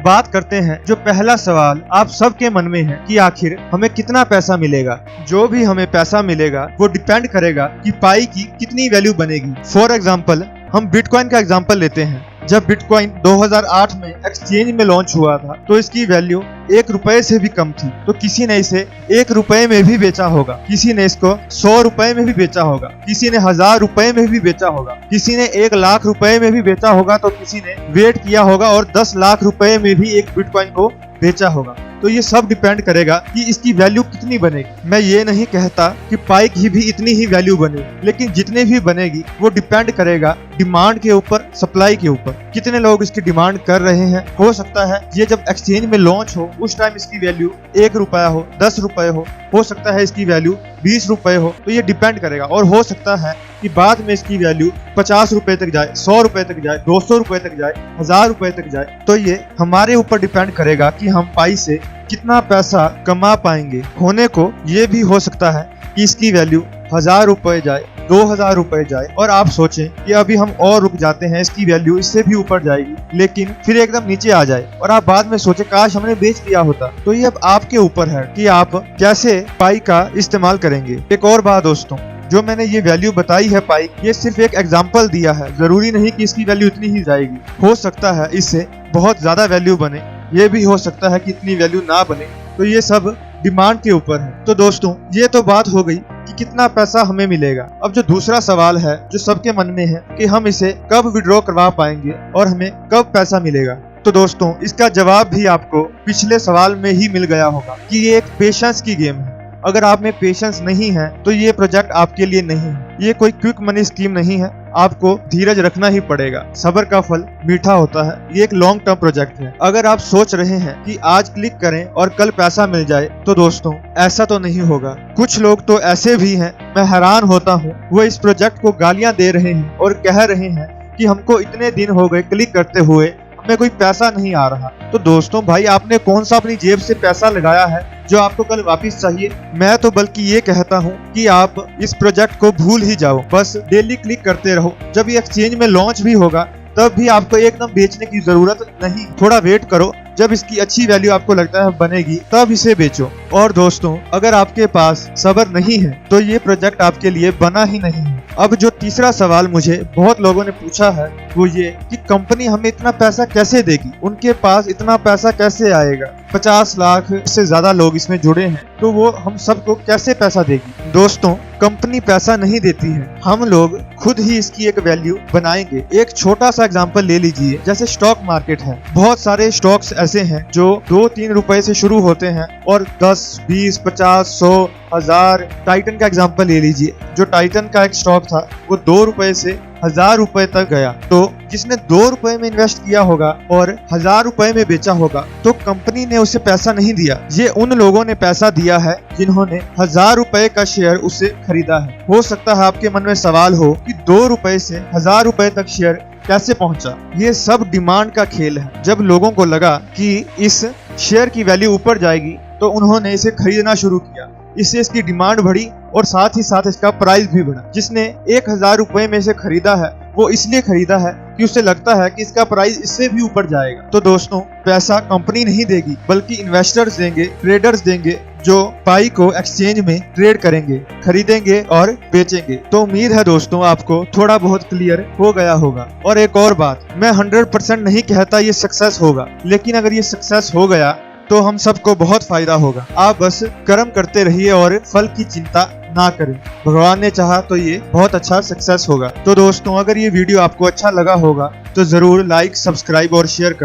बात करते हैं जो पहला सवाल आप सबके मन में है कि आखिर हमें कितना पैसा मिलेगा। जो भी हमें पैसा मिलेगा वो डिपेंड करेगा कि पाई की कितनी वैल्यू बनेगी। फॉर एग्जाम्पल हम बिटकॉइन का एग्जाम्पल लेते हैं। जब बिटकॉइन 2008 में एक्सचेंज में लॉन्च हुआ था तो इसकी वैल्यू 1 रुपए से भी कम थी। तो किसी ने इसे 1 रुपए में भी बेचा होगा, किसी ने इसको 100 रुपए में भी बेचा होगा, किसी ने 1000 रुपए में भी बेचा होगा, किसी ने 1 लाख रुपए में भी बेचा होगा, तो किसी ने वेट किया होगा और 10 लाख रुपए में भी एक बिटकॉइन को बेचा होगा। तो ये सब डिपेंड करेगा कि इसकी वैल्यू कितनी बनेगी। मैं ये नहीं कहता कि पाई की भी इतनी ही वैल्यू बनेगी, लेकिन जितने भी बनेगी वो डिपेंड करेगा डिमांड के ऊपर, सप्लाई के ऊपर। कितने लोग इसकी डिमांड कर रहे हैं। हो सकता है ये जब एक्सचेंज में लॉन्च हो उस टाइम इसकी वैल्यू 1 रुपया हो, 10 रुपए हो सकता है इसकी वैल्यू 20 रुपए हो। तो ये डिपेंड करेगा। और हो सकता है कि बाद में इसकी वैल्यू 50 रुपए तक जाए, 100 रुपए तक जाए, 200 रुपए तक जाए, 1000 रुपए तक जाए। तो ये हमारे ऊपर डिपेंड करेगा कि हम पाई से कितना पैसा कमा पाएंगे। होने को ये भी हो सकता है कि इसकी वैल्यू 1000 रुपए जाए, 2000 रुपए जाए, और आप सोचें कि अभी हम और रुक जाते हैं, इसकी वैल्यू इससे भी ऊपर जाएगी, लेकिन फिर एकदम नीचे आ जाए और आप बाद में सोचे काश हमने बेच दिया होता। तो ये अब आपके ऊपर है कि आप कैसे पाई का इस्तेमाल करेंगे। एक और बात दोस्तों, जो मैंने ये वैल्यू बताई है पाई, ये सिर्फ एक एग्जाम्पल दिया है। जरूरी नहीं कि इसकी वैल्यू इतनी ही जाएगी। हो सकता है इससे बहुत ज्यादा वैल्यू बने, ये भी हो सकता है कि इतनी वैल्यू ना बने। तो ये सब डिमांड के ऊपर है। तो दोस्तों ये तो बात हो गई कि कितना पैसा हमें मिलेगा। अब जो दूसरा सवाल है जो सबके मन में है कि हम इसे कब विड्रॉ करवा पाएंगे और हमें कब पैसा मिलेगा। तो दोस्तों इसका जवाब भी आपको पिछले सवाल में ही मिल गया होगा कि ये एक पेशेंस की गेम है। अगर आप में पेशेंस नहीं है तो ये प्रोजेक्ट आपके लिए नहीं है। ये कोई क्विक मनी स्कीम नहीं है। आपको धीरज रखना ही पड़ेगा। सब्र का फल मीठा होता है। ये एक लॉन्ग टर्म प्रोजेक्ट है। अगर आप सोच रहे हैं कि आज क्लिक करें और कल पैसा मिल जाए, तो दोस्तों ऐसा तो नहीं होगा। कुछ लोग तो ऐसे भी हैं, मैं हैरान होता हूँ, वो इस प्रोजेक्ट को गालियां दे रहे हैं और कह रहे हैं कि हमको इतने दिन हो गए क्लिक करते हुए, हमें कोई पैसा नहीं आ रहा। तो दोस्तों भाई, आपने कौन सा अपनी जेब से पैसा लगाया है जो आपको कल वापस चाहिए? मैं तो बल्कि ये कहता हूँ कि आप इस प्रोजेक्ट को भूल ही जाओ, बस डेली क्लिक करते रहो। जब ये एक्सचेंज में लॉन्च भी होगा तब भी आपको एकदम बेचने की जरूरत नहीं, थोड़ा वेट करो। जब इसकी अच्छी वैल्यू आपको लगता है बनेगी तब इसे बेचो। और दोस्तों अगर आपके पास सब्र नहीं है तो ये प्रोजेक्ट आपके लिए बना ही नहीं है। अब जो तीसरा सवाल मुझे बहुत लोगों ने पूछा है वो ये कि कंपनी हमें इतना पैसा कैसे देगी, उनके पास इतना पैसा कैसे आएगा। 50 लाख से ज्यादा लोग इसमें जुड़े हैं, तो वो हम सबको कैसे पैसा देगी। दोस्तों कंपनी पैसा नहीं देती है, हम लोग खुद ही इसकी एक वैल्यू बनाएंगे। एक छोटा सा एग्जांपल ले लीजिए, जैसे स्टॉक मार्केट है। बहुत सारे स्टॉक्स ऐसे हैं जो 2-3 रुपए से शुरू होते हैं और 10, 20, 50, 100, 1000। टाइटन का एग्जांपल ले लीजिए। जो टाइटन का एक स्टॉक था वो 2 रुपए से 1000 रुपए तक गया। तो जिसने 2 रुपए में इन्वेस्ट किया होगा और 1000 रुपए में बेचा होगा, तो कंपनी ने उसे पैसा नहीं दिया। ये उन लोगों ने पैसा दिया है जिन्होंने 1000 रुपए का शेयर उसे खरीदा है। हो सकता है आपके मन में सवाल हो कि 2 रुपए से 1000 रुपए तक शेयर कैसे पहुंचा। ये सब डिमांड का खेल है। जब लोगों को लगा कि इस शेयर की वैल्यू ऊपर जाएगी तो उन्होंने इसे खरीदना शुरू किया। इससे इसकी डिमांड बढ़ी और साथ ही साथ इसका प्राइस भी बढ़ा। जिसने 1000 रुपए में से खरीदा है वो इसलिए खरीदा है कि उसे लगता है कि इसका प्राइस इससे भी ऊपर जाएगा। तो दोस्तों पैसा कंपनी नहीं देगी बल्कि इन्वेस्टर्स देंगे, ट्रेडर्स देंगे, जो पाई को एक्सचेंज में ट्रेड करेंगे, खरीदेंगे और बेचेंगे। तो उम्मीद है दोस्तों आपको थोड़ा बहुत क्लियर हो गया होगा। और एक और बात, मैं 100% नहीं कहता ये सक्सेस होगा, लेकिन अगर ये सक्सेस हो गया तो हम सबको बहुत फायदा होगा। आप बस कर्म करते रहिए और फल की चिंता ना करें। भगवान ने चाहा तो ये बहुत अच्छा सक्सेस होगा। तो दोस्तों अगर ये वीडियो आपको अच्छा लगा होगा तो जरूर लाइक, सब्सक्राइब और शेयर कर